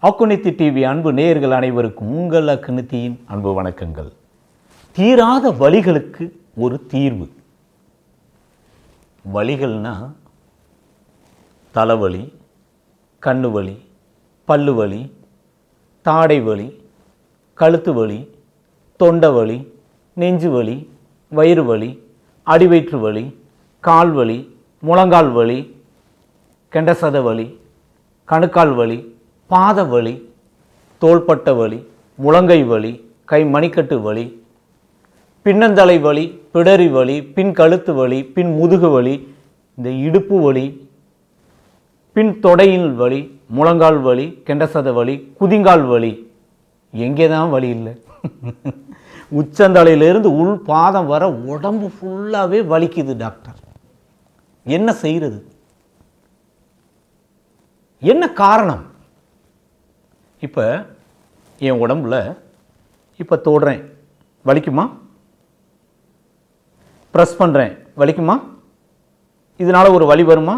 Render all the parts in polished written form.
அக்குநித்தி TV அன்பு நேயர்கள் அனைவருக்கும் உங்கள் அக்குநித்தியின் அன்பு வணக்கங்கள். தீராத வலிகளுக்கு ஒரு தீர்வு. வலிகள்னா தலைவலி, கண்ணு வலி, பல்லு வலி, தாடை வலி, கழுத்து வலி, தொண்டை வலி, நெஞ்சு வலி, வயிறு வலி, அடிவயிற்று வலி, கால் வலி, முழங்கால் வலி, கெண்டசத வலி, கணுக்கால் வலி, பாத வலி, தோள்பட்ட வலி, முழங்கை வலி, கை மணிக்கட்டு வலி, பின்னந்தலை வலி, பிடரி வலி, பின் கழுத்து வலி, பின் முதுகு வலி, இந்த இடுப்பு வலி, பின் தொடையில் வலி, முழங்கால் வலி, கெண்டசத வலி, குதிங்கால் வலி. எங்கே தான் வலி இல்லை? உச்சந்தலையிலிருந்து உள் பாதம் வர உடம்பு ஃபுல்லாகவே வலிக்குது டாக்டர். என்ன செய்கிறது? என்ன காரணம்? இப்போ என் உடம்புல இப்போ தொடுறேன், வலிக்குமா? ப்ரெஸ் பண்ணுறேன், வலிக்குமா? இதனால் ஒரு வலி வருமா?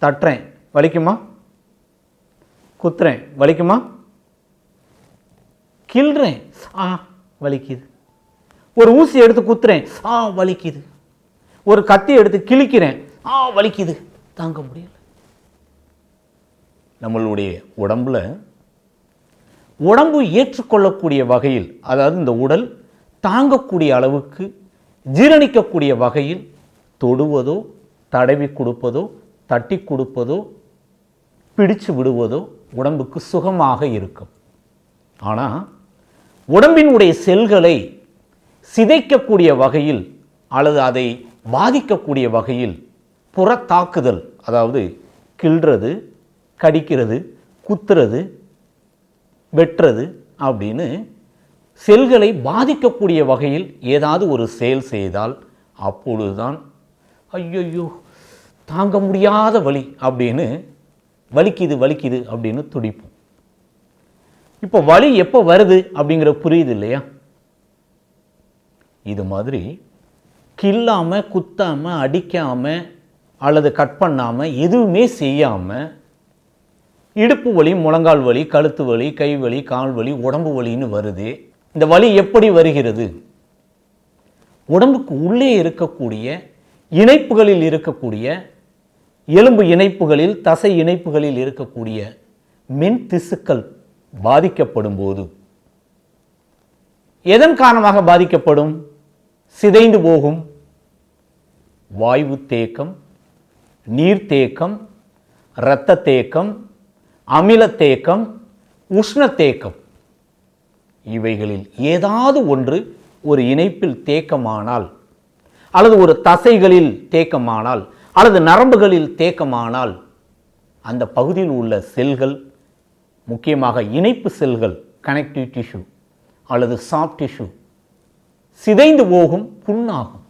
தட்டுறேன், வலிக்குமா? குத்துறேன், வலிக்குமா? கிள்றேன், வலிக்குது. ஒரு ஊசி எடுத்து குத்துறேன், வலிக்குது. ஒரு கத்தி எடுத்து கிழிக்கிறேன், வலிக்குது, தாங்க முடியல. நம்மளுடைய உடம்பு ஏற்றுக்கொள்ளக்கூடிய வகையில், அதாவது இந்த உடல் தாங்கக்கூடிய அளவுக்கு ஜீரணிக்கக்கூடிய வகையில் தொடுவதோ, தடவி கொடுப்பதோ, தட்டி கொடுப்பதோ, பிடிச்சு விடுவதோ உடம்புக்கு சுகமாக இருக்கும். ஆனால் உடம்பினுடைய செல்களை சிதைக்கக்கூடிய வகையில் அல்லது அதை பாதிக்கக்கூடிய வகையில் புறத்தாக்குதல், அதாவது கிள்றது, கடிக்கிறது, குத்துறது, வெட்டுறது அப்படின்னு செல்களை பாதிக்கக்கூடிய வகையில் ஏதாவது ஒரு செயல் செய்தால் அப்பொழுதுதான் ஐயோ தாங்க முடியாத வலி அப்படின்னு வலிக்குது வலிக்குது அப்படின்னு துடிப்போம். இப்போ வலி எப்போ வருது அப்படிங்கிற புரியுது இல்லையா? இது மாதிரி கில்லாமல், குத்தாமல், அடிக்காமல் அல்லது கட் பண்ணாமல் எதுவுமே செய்யாமல் இடுப்பு வலி, முழங்கால் வலி, கழுத்து வலி, கை வலி, கால் வலி, உடம்பு வலின்னு வருது. இந்த வலி எப்படி வருகிறது? உடம்புக்கு உள்ளே இருக்கக்கூடிய இணைப்புகளில் இருக்கக்கூடிய எலும்பு இணைப்புகளில், தசை இணைப்புகளில் இருக்கக்கூடிய மென் திசுக்கள் பாதிக்கப்படும் போது எதன் காரணமாக பாதிக்கப்படும்? சிதைந்து போகும். வாயு தேக்கம், நீர் தேக்கம், இரத்த தேக்கம், அமில தேக்கம், உஷ்ண தேக்கம், இவைகளில் ஏதாவது ஒன்று ஒரு இணைப்பில் தேக்கமானால் அல்லது ஒரு தசைகளில் தேக்கமானால் அல்லது நரம்புகளில் தேக்கமானால் அந்த பகுதியில் உள்ள செல்கள், முக்கியமாக இணைப்பு செல்கள், கனெக்டிவ் டிஷ்யூ அல்லது சாஃப்ட் டிஷ்யூ சிதைந்து போகும், புண்ணாகும்.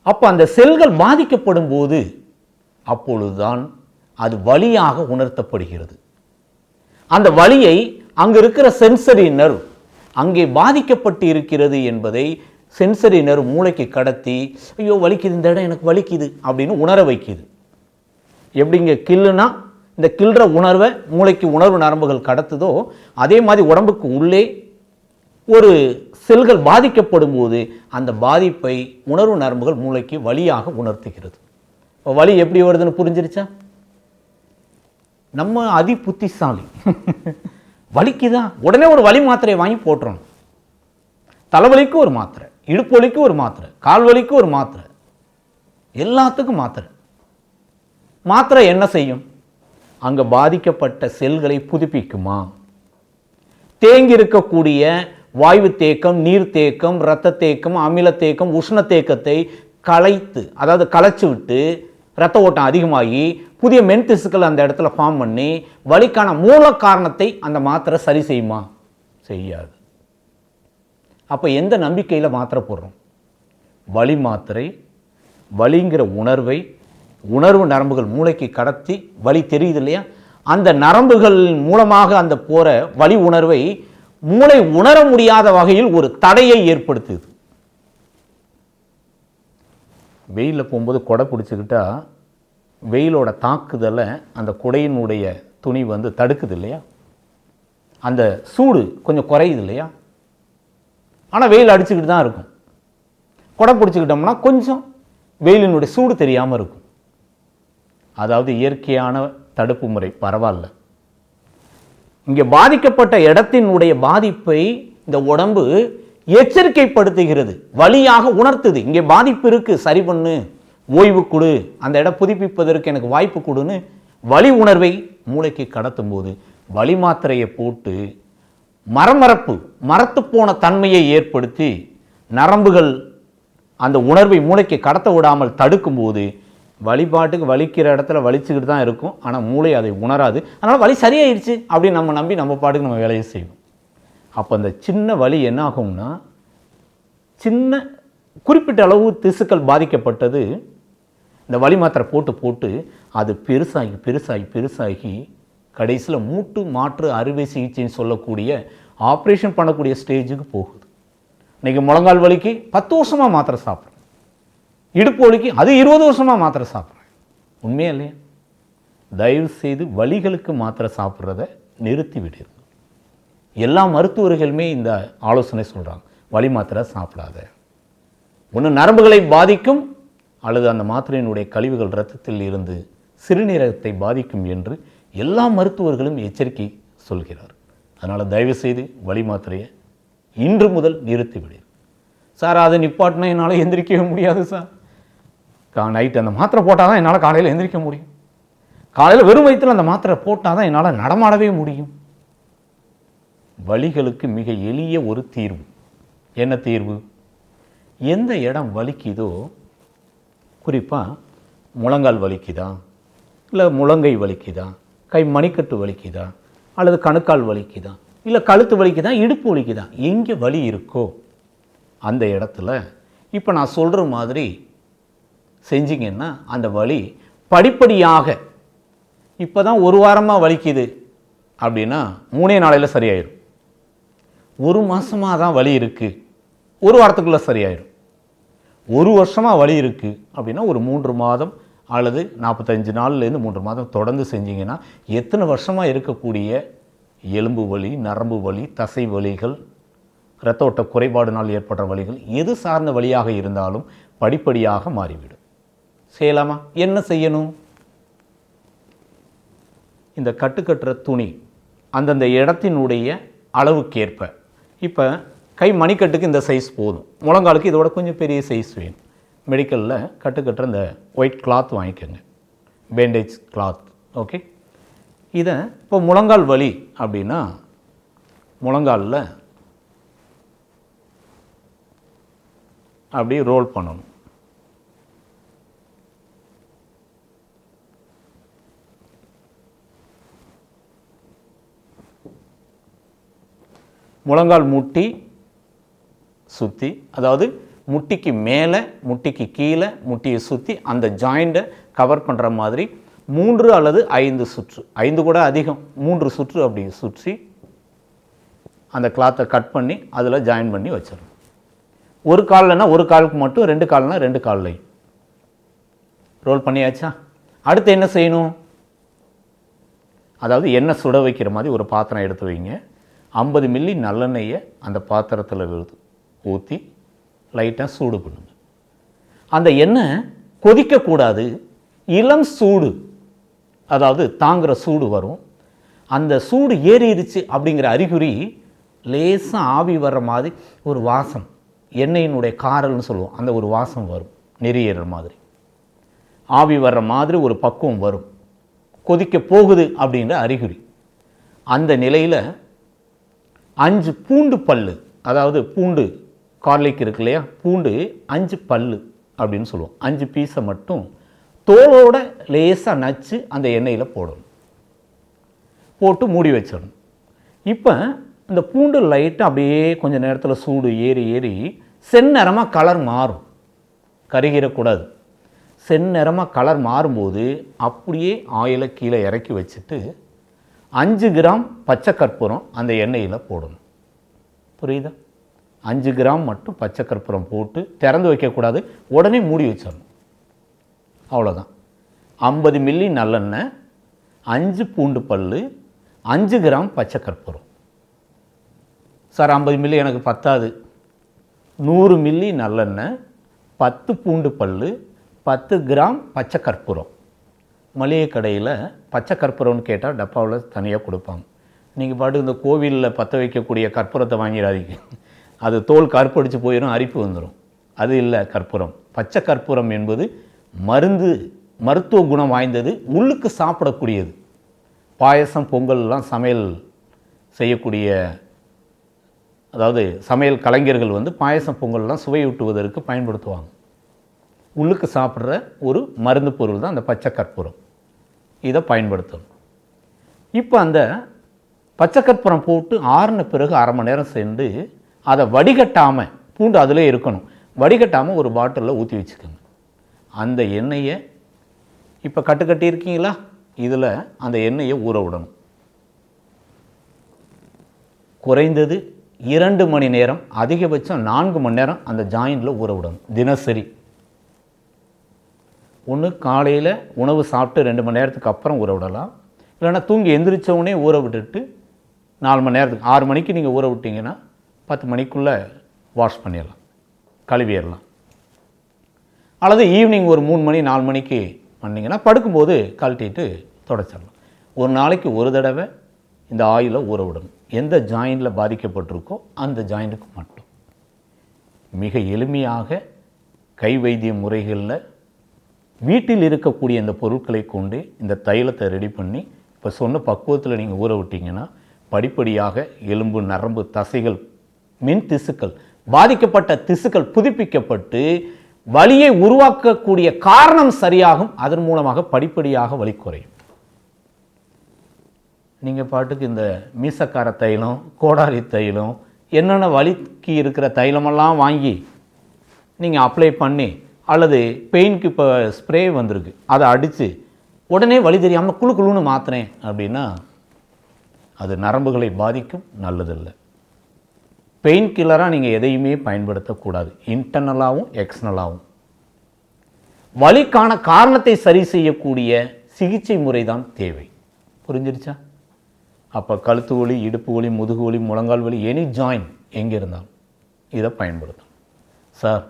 அப்போ அந்த செல்கள் பாதிக்கப்படும் போது அப்பொழுதுதான் அது வலியாக உணர்த்தப்படுகிறது. அந்த வலியை அங்கு இருக்கிற சென்சரி நர்வ் அங்கே பாதிக்கப்பட்டு இருக்கிறது என்பதை சென்சரி நர்வ் மூளைக்கு கடத்தி, ஐயோ வலிக்குது, இந்த இடம் எனக்கு வலிக்குது அப்படின்னு உணர வைக்குது. எப்படிங்க கில்லுனா இந்த கில்ற உணர்வை மூளைக்கு உணர்வு நரம்புகள் கடத்துதோ, அதே மாதிரி உடம்புக்கு உள்ளே ஒரு செல்கள் பாதிக்கப்படும் போது அந்த பாதிப்பை உணர்வு நரம்புகள் மூளைக்கு வலியாக உணர்த்துகிறது. இப்போ வலி எப்படி வருதுன்னு புரிஞ்சிருச்சா? நம்ம அதி புத்திசாலி. வலிக்குதான் உடனே ஒரு வலி மாத்திரையை வாங்கி போட்டுறணும். தலைவலிக்கு ஒரு மாத்திரை, இடுப்பு வலிக்கு ஒரு மாத்திரை, கால் வலிக்கு ஒரு மாத்திரை, எல்லாத்துக்கும் மாத்திரை. மாத்திரை என்ன செய்யும்? அங்கே பாதிக்கப்பட்ட செல்களை புதுப்பிக்குமா? தேங்கி இருக்கக்கூடிய வாயு தேக்கம், நீர் தேக்கம், இரத்த தேக்கம், அமில தேக்கம், உஷ்ண தேக்கத்தை களைத்து, அதாவது களைச்சு விட்டு இரத்த ஓட்டம் அதிகமாகி புதிய மென் திசுக்கள் அந்த இடத்துல ஃபார்ம் பண்ணி வலிக்கான மூல காரணத்தை அந்த மாத்திரை சரி செய்யுமா? செய்யாது. அப்போ எந்த நம்பிக்கையில் மாத்திரை போடுறோம்? வலி மாத்திரை வலிங்கிற உணர்வை உணர்வு நரம்புகள் மூளைக்கு கடத்தி, வலி தெரியுது இல்லையா, அந்த நரம்புகள் மூலமாக அந்த போகிற வலி உணர்வை மூளை உணர முடியாத வகையில் ஒரு தடையை ஏற்படுத்துது. வெயிலில் போகும்போது கொடை பிடிச்சிக்கிட்டா வெயிலோட தாக்குதலை அந்த குடையினுடைய துணி வந்து தடுக்குது இல்லையா, அந்த சூடு கொஞ்சம் குறையுது இல்லையா. ஆனால் வெயில் அடிச்சுக்கிட்டு தான் இருக்கும். குடை பிடிச்சிக்கிட்டோம்னா கொஞ்சம் வெயிலினுடைய சூடு தெரியாமல் இருக்கும். அதாவது இயற்கையான தடுப்பு முறை பரவாயில்ல. இங்கே பாதிக்கப்பட்ட இடத்தினுடைய பாதிப்பை இந்த உடம்பு எச்சரிக்கைப்படுத்துகிறது, வலியாக உணர்த்துது. இங்கே பாதிப்பு இருக்கு, சரி பண்ணு, ஓய்வு கொடு, அந்த இடம் புதுப்பிப்பதற்கு எனக்கு வாய்ப்பு கொடுன்னு வலி உணர்வை மூளைக்கு கடத்தும் போது வலி மாத்திரையை போட்டு மரத்து போன தன்மையை ஏற்படுத்தி நரம்புகள் அந்த உணர்வை மூளைக்கு கடத்த விடாமல் தடுக்கும் போது வழிபாட்டுக்கு வலிக்கிற இடத்துல வலிச்சுக்கிட்டு தான் இருக்கும். ஆனால் மூளை அதை உணராது. அதனால் வலி சரியாயிடுச்சு அப்படின்னு நம்ம நம்பி நம்ம பாட்டுக்கு நம்ம வேலையை செய்வோம். அப்போ அந்த சின்ன வலி என்ன ஆகும்னா, சின்ன குறிப்பிட்ட அளவு திசுக்கள் பாதிக்கப்பட்டது இந்த வலி மாத்திரை போட்டு போட்டு அது பெருசாகி பெருசாகி பெருசாகி கடைசியில் மூட்டு மாற்று அறுவை சிகிச்சைன்னு சொல்லக்கூடிய ஆப்ரேஷன் பண்ணக்கூடிய ஸ்டேஜுக்கு போகுது. இன்றைக்கி முழங்கால் வலிக்கு 10 வருஷமாக மாத்திரை சாப்பிட்றேன், இடுப்பு வலிக்கு அது 20 வருஷமாக மாத்திரை சாப்பிட்றேன். உண்மையா இல்லையா? தயவு செய்து வலிகளுக்கு மாத்திரை சாப்பிட்றத நிறுத்தி விடுங்க. எல்லா மருத்துவர்களுமே இந்த ஆலோசனை சொல்கிறாங்க, வலி மாத்திரை சாப்பிடாத. ஒன்று நரம்புகளை பாதிக்கும், அல்லது அந்த மாத்திரையினுடைய கழிவுகள் இரத்தத்தில் இருந்து சிறுநீரகத்தை பாதிக்கும் என்று எல்லா மருத்துவர்களும் எச்சரிக்கை சொல்கிறார். அதனால் தயவுசெய்து வலி மாத்திரையை இன்று முதல் நிறுத்திவிடு. சார் அதை நிப்பாட்டினா என்னால் எந்திரிக்கவே முடியாது சார். நைட்டு அந்த மாத்திரை போட்டால் தான் என்னால் காலையில் எந்திரிக்க முடியும். காலையில் வெறும் வயிற்றில் அந்த மாத்திரை போட்டால் தான் என்னால் நடமாடவே முடியும். வலிகளுக்கு மிக எளிய ஒரு தீர்வு. என்ன தீர்வு? எந்த இடம் வலிக்குதோ, குறிப்பாக முழங்கால் வலிக்குதா, இல்லை முழங்கை வலிக்குதா, கை மணிக்கட்டு வலிக்குதா, அல்லது கணுக்கால் வலிக்குதா, இல்லை கழுத்து வலிக்குதா, இடுப்பு வலிக்குதா, எங்கே வலி இருக்கோ அந்த இடத்துல இப்போ நான் சொல்கிற மாதிரி செஞ்சிங்கன்னா அந்த வலி படிப்படியாக, இப்போ தான் ஒரு வாரமாக வலிக்குது அப்படின்னா 3 நாளையில் சரியாயிடும். 1 மாதமாக தான் வலி இருக்குது, 1 வாரத்துக்குள்ளே சரியாயிடும். 1 வருஷமாக வலி இருக்குது அப்படின்னா ஒரு 3 மாதம் அல்லது 45 நாள்லேருந்து 3 மாதம் தொடர்ந்து செஞ்சிங்கன்னா எத்தனை வருஷமாக இருக்கக்கூடிய எலும்பு வலி, நரம்பு வலி, தசை வலிகள், இரத்த ஓட்ட குறைபாடுனால் ஏற்பட்ட வலிகள், எது சார்ந்த வலியாக இருந்தாலும் படிப்படியாக மாறிவிடும். செய்யலாமா? என்ன செய்யணும்? இந்த கட்டுக்கட்டுற துணி அந்தந்த இடத்தினுடைய அளவுக்கேற்ப, இப்போ கை மணிக்கட்டுக்கு இந்த சைஸ் போதும், முழங்காலுக்கு இதோட கொஞ்சம் பெரிய சைஸ் வேணும். மெடிக்கலில் கட்டுக்கட்டுற இந்த ஒயிட் கிளாத் வாங்கிக்கோங்க, பேண்டேஜ் கிளாத். ஓகே, இதை இப்போ முழங்கால் வலி அப்படின்னா முழங்காலில் அப்படி ரோல் பண்ணணும். முழங்கால் முட்டி சுற்றி, அதாவது முட்டிக்கு மேலே, முட்டிக்கு கீழே, முட்டியை சுற்றி அந்த ஜாயிண்ட்டை கவர் பண்ணுற மாதிரி 3 அல்லது 5 சுற்று, 5 கூட அதிகம், 3 சுற்று அப்படி சுற்றி அந்த கிளாத்தை கட் பண்ணி அதில் ஜாயின் பண்ணி வச்சிடணும். ஒரு கால்னா ஒரு காலுக்கு மட்டும், 2 கால்னா 2 கால்லையும் ரோல் பண்ணியாச்சா? அடுத்து என்ன செய்யணும்? அதாவது எண்ணெய் சுட வைக்கிற மாதிரி ஒரு பாத்திரம் எடுத்து வைங்க. 50 மில்லி நல்லெண்ணெயை அந்த பாத்திரத்தில் ஊற்றி லைட்டாக சூடு பண்ணுங்க. அந்த எண்ணெய் கொதிக்கக்கூடாது, இளம் சூடு, அதாவது தாங்குகிற சூடு வரும். அந்த சூடு ஏறிடுச்சு அப்படிங்கிற அறிகுறி லேசாக ஆவி வர்ற மாதிரி ஒரு வாசம், எண்ணெயினுடைய காரல்னு சொல்லுவோம், அந்த ஒரு வாசம் வரும், நெறியேற மாதிரி ஆவி வர்ற மாதிரி ஒரு பக்குவம் வரும், கொதிக்க போகுது அப்படின்ற அறிகுறி. அந்த நிலையில் 5 பூண்டு பல்லு, அதாவது பூண்டு கார்லிக் இருக்கு இல்லையா, பூண்டு 5 பல்லு அப்படின்னு சொல்லுவோம், 5 பீஸை மட்டும் தோலோட லேசாக நச்சு அந்த எண்ணெயில் போடணும், போட்டு மூடி வச்சிடணும். இப்போ இந்த பூண்டு லைட்டாக அப்படியே கொஞ்சம் நேரத்தில் சூடு ஏறி ஏறி செந்நிறமாக கலர் மாறும், கருகிடக்கூடாது. செந்நிறமாக கலர் மாறும்போது அப்படியே ஆயிலை கீழே இறக்கி வச்சுட்டு 5 கிராம் பச்சை கற்பூரம் அந்த எண்ணெயில் போடணும். புரியுதா? 5 கிராம் மட்டும் பச்சை கற்பூரம் போட்டு திறந்து வைக்கக்கூடாது, உடனே மூடி வச்சிடணும். அவ்வளோதான். 50 மில்லி நல்லெண்ணெய், 5 பூண்டு பல், 5 கிராம் பச்சை கற்பூரம். சார் 50 மில்லி எனக்கு பத்தாது. 100 மில்லி நல்லெண்ணெய், 10 பூண்டு பல், 10 கிராம் பச்சை கற்பூரம். மளிகை கடையில் பச்சை கற்பூரம்னு கேட்டால் டப்பாவில் தனியாக கொடுப்பாங்க. நீங்கள் பாட்டு இந்த கோவிலில் பற்ற வைக்கக்கூடிய கற்பூரத்தை வாங்கிடாதீங்க. அது தோல் கருப்படிச்சு போயிடும், அரிப்பு வந்துடும். அது இல்லை கற்பூரம். பச்சை கற்பூரம் என்பது மருத்துவ குணம் வாய்ந்தது, உள்ளுக்கு சாப்பிடக்கூடியது. பாயசம் பொங்கல்லாம் சமையல் செய்யக்கூடிய, அதாவது சமையல் கலைஞர்கள் பாயசம் பொங்கல்லாம் சுவையூட்டுவதற்கு பயன்படுத்துவாங்க. உள்ளுக்கு சாப்பிட்ற ஒரு மருந்து பொருள் தான் அந்த பச்சை கற்பூரம். இதை பயன்படுத்தணும். இப்போ அந்த பச்சை கற்பூரம் போட்டு ஆறின பிறகு அரை மணி நேரம் சென்று அதை வடிகட்டாமல், பூண்டு அதிலே இருக்கணும், வடிகட்டாமல் ஒரு பாட்டிலில் ஊற்றி வச்சுக்கோங்க. அந்த எண்ணெயை இப்போ கட்டி இருக்கீங்களா, இதில் அந்த எண்ணெயை ஊற விடணும். குறைந்தது 2 மணி நேரம், அதிகபட்சம் 4 மணி நேரம் அந்த ஜாயிண்டில் ஊற விடணும் தினசரி. ஒன்று காலையில் உணவு சாப்பிட்டு 2 மணி நேரத்துக்கு அப்புறம் ஊற விடலாம். இல்லைன்னா தூங்கி எந்திரிச்சவுடனே ஊற விட்டுட்டு 4 மணி நேரத்துக்கு, 6 மணிக்கு நீங்கள் ஊற விட்டிங்கன்னா 10 மணிக்குள்ளே வாஷ் பண்ணிடலாம், கழுவிடலாம். அல்லது ஈவினிங் ஒரு 3 மணி 4 மணிக்கு பண்ணிங்கன்னா படுக்கும்போது கழட்டிட்டு தொடச்சிடலாம். ஒரு நாளைக்கு ஒரு தடவை இந்த ஆயிலை ஊற விடணும். எந்த ஜாயிண்டில் பாதிக்கப்பட்டிருக்கோ அந்த ஜாயிண்ட்டுக்கு மட்டும். மிக எளிமையாக கை வைத்திய முறைகளில் வீட்டில் இருக்கக்கூடிய இந்த பொருட்களை கொண்டு இந்த தைலத்தை ரெடி பண்ணி இப்போ சொன்ன பக்குவத்தில் நீங்கள் ஊற விட்டிங்கன்னா படிப்படியாக எலும்பு, நரம்பு, தசைகள், மின் திசுக்கள், பாதிக்கப்பட்ட திசுக்கள் புதுப்பிக்கப்பட்டு வலியை உருவாக்கக்கூடிய காரணம் சரியாகும். அதன் மூலமாக படிப்படியாக வலி குறையும். நீங்கள் பாட்டுக்கு இந்த மீசக்கார தைலம், கோடாரி தைலம், என்னென்ன வலிக்கு இருக்கிற தைலமெல்லாம் வாங்கி நீங்கள் அப்ளை பண்ணி, அல்லது பெயினுக்கு இப்போ ஸ்ப்ரே வந்திருக்கு அதை அடித்து உடனே வலி தெரியாமல் குழுன்னு மாற்றினேன் அப்படின்னா அது நரம்புகளை பாதிக்கும், நல்லதில்லை. பெயின் கில்லராக நீங்கள் எதையுமே பயன்படுத்தக்கூடாது, இன்டர்னலாகவும் எக்ஸ்டர்னலாகவும். வலிக்கான காரணத்தை சரி செய்யக்கூடிய சிகிச்சை முறை தான் தேவை. புரிஞ்சிருச்சா? அப்போ கழுத்து வலி, இடுப்பு வலி, முதுகு வலி, முழங்கால் வலி, எனி ஜாயின் எங்கே இருந்தாலும் இதை பயன்படுத்தணும். சார்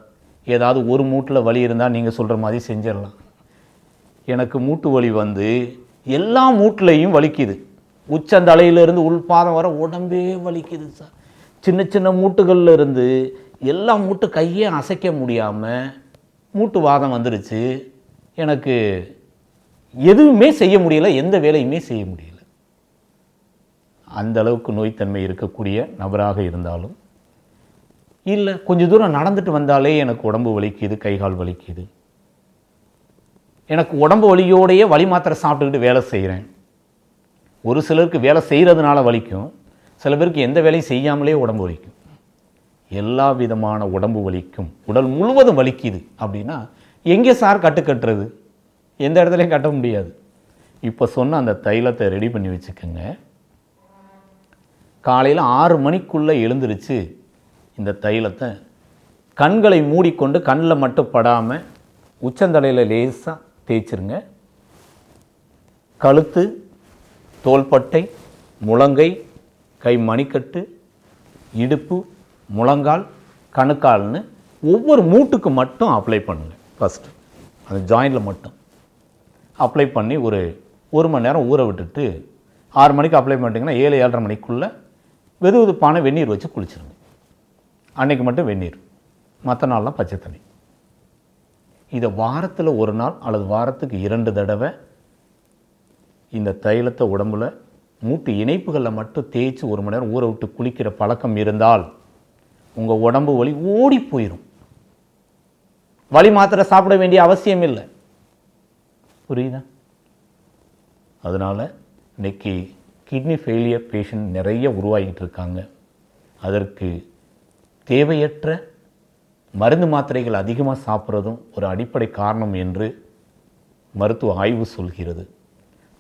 ஏதாவது ஒரு மூட்டில் வலி இருந்தால் நீங்கள் சொல்கிற மாதிரி செஞ்சிடலாம். எனக்கு மூட்டு வலி எல்லா மூட்டிலையும் வலிக்குது. உச்சந்தலையிலிருந்து உள்பாதம் வர உடம்பே வலிக்குது சார். சின்ன சின்ன மூட்டுகளில் இருந்து எல்லா மூட்டு கையே அசைக்க முடியாமல் மூட்டு வாதம் வந்துருச்சு. எனக்கு எதுவுமே செய்ய முடியலை, எந்த வேலையுமே செய்ய முடியலை. அந்த அளவுக்கு நோய்த்தன்மை இருக்கக்கூடிய நபராக இருந்தாலும், இல்லை கொஞ்சம் தூரம் நடந்துட்டு வந்தாலே எனக்கு உடம்பு வலிக்குது, கைகால் வலிக்குது, எனக்கு உடம்பு வலியோடையே வலி மாத்திரை சாப்பிட்டுக்கிட்டு வேலை செய்கிறேன். ஒரு சிலருக்கு வேலை செய்கிறதுனால வலிக்கும், சில பேருக்கு எந்த வேலையும் செய்யாமலே உடம்பு வலிக்கும். எல்லா விதமான உடம்பு வலிக்கும், உடல் முழுவதும் வலிக்குது அப்படின்னா எங்கே சார் கட்டுறது? எந்த இடத்துலையும் கட்ட முடியாது. இப்போ சொன்ன அந்த தைலத்தை ரெடி பண்ணி வச்சுக்கோங்க. காலையில் 6 மணிக்குள்ளே எழுந்திருச்சு இந்த தைலத்தை கண்களை மூடிக்கொண்டு, கண்ணில் மட்டும் படாமல் உச்சந்தலையில் லேசாக தேய்ச்சிருங்க. கழுத்து, தோள்பட்டை, முழங்கை, கை மணிக்கட்டு, இடுப்பு, முழங்கால், கணுக்கால்னு ஒவ்வொரு மூட்டுக்கு மட்டும் அப்ளை பண்ணுங்கள். ஃபஸ்ட்டு அந்த ஜாயிண்டில் மட்டும் அப்ளை பண்ணி ஒரு மணி நேரம் ஊற விட்டுட்டு 6 மணிக்கு அப்ளை பண்ணிட்டீங்கன்னா 7-7:30 மணிக்குள்ளே வெது வெதுப்பான வெந்நீர் வச்சு குளிச்சிருங்க. அன்றைக்கு மட்டும் வெந்நீர், மற்ற நாள்லாம் பச்சை தண்ணி. இதை வாரத்தில் 1 நாள் அல்லது வாரத்துக்கு 2 தடவை இந்த தைலத்தை உடம்புல மூட்டு இணைப்புகளில் மட்டும் தேய்ச்சி 1 மணி நேரம் ஊற விட்டு குளிக்கிற பழக்கம் இருந்தால் உங்கள் உடம்பு வலி ஓடி போயிடும். வலி மாத்திரை சாப்பிட வேண்டிய அவசியம் இல்லை. புரியுதா? அதனால் இன்றைக்கி கிட்னி ஃபெயிலியர் பேஷண்ட் நிறைய உருவாகிட்டு இருக்காங்க. அதற்கு தேவையற்ற மருந்து மாத்திரைகள் அதிகமாக சாப்பிட்றதும் ஒரு அடிப்படை காரணம் என்று மருத்துவ ஆய்வு சொல்கிறது.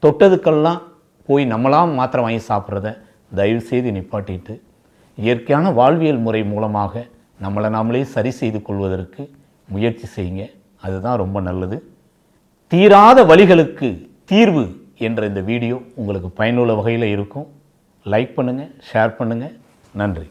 தொட்டதுக்கெல்லாம் போய் நம்மளாம் மாத்திரை வாங்கி சாப்பிட்றத தயவுசெய்து நிப்பாட்டிட்டு இயற்கையான வாழ்வியல் முறை மூலமாக நம்மளை நாமளே சரி செய்து கொள்வதற்கு முயற்சி செய்யுங்க. அதுதான் ரொம்ப நல்லது. தீராத வலிகளுக்கு தீர்வு என்ற இந்த வீடியோ உங்களுக்கு பயனுள்ள வகையில் இருக்கும். லைக் பண்ணுங்கள், ஷேர் பண்ணுங்கள். நன்றி.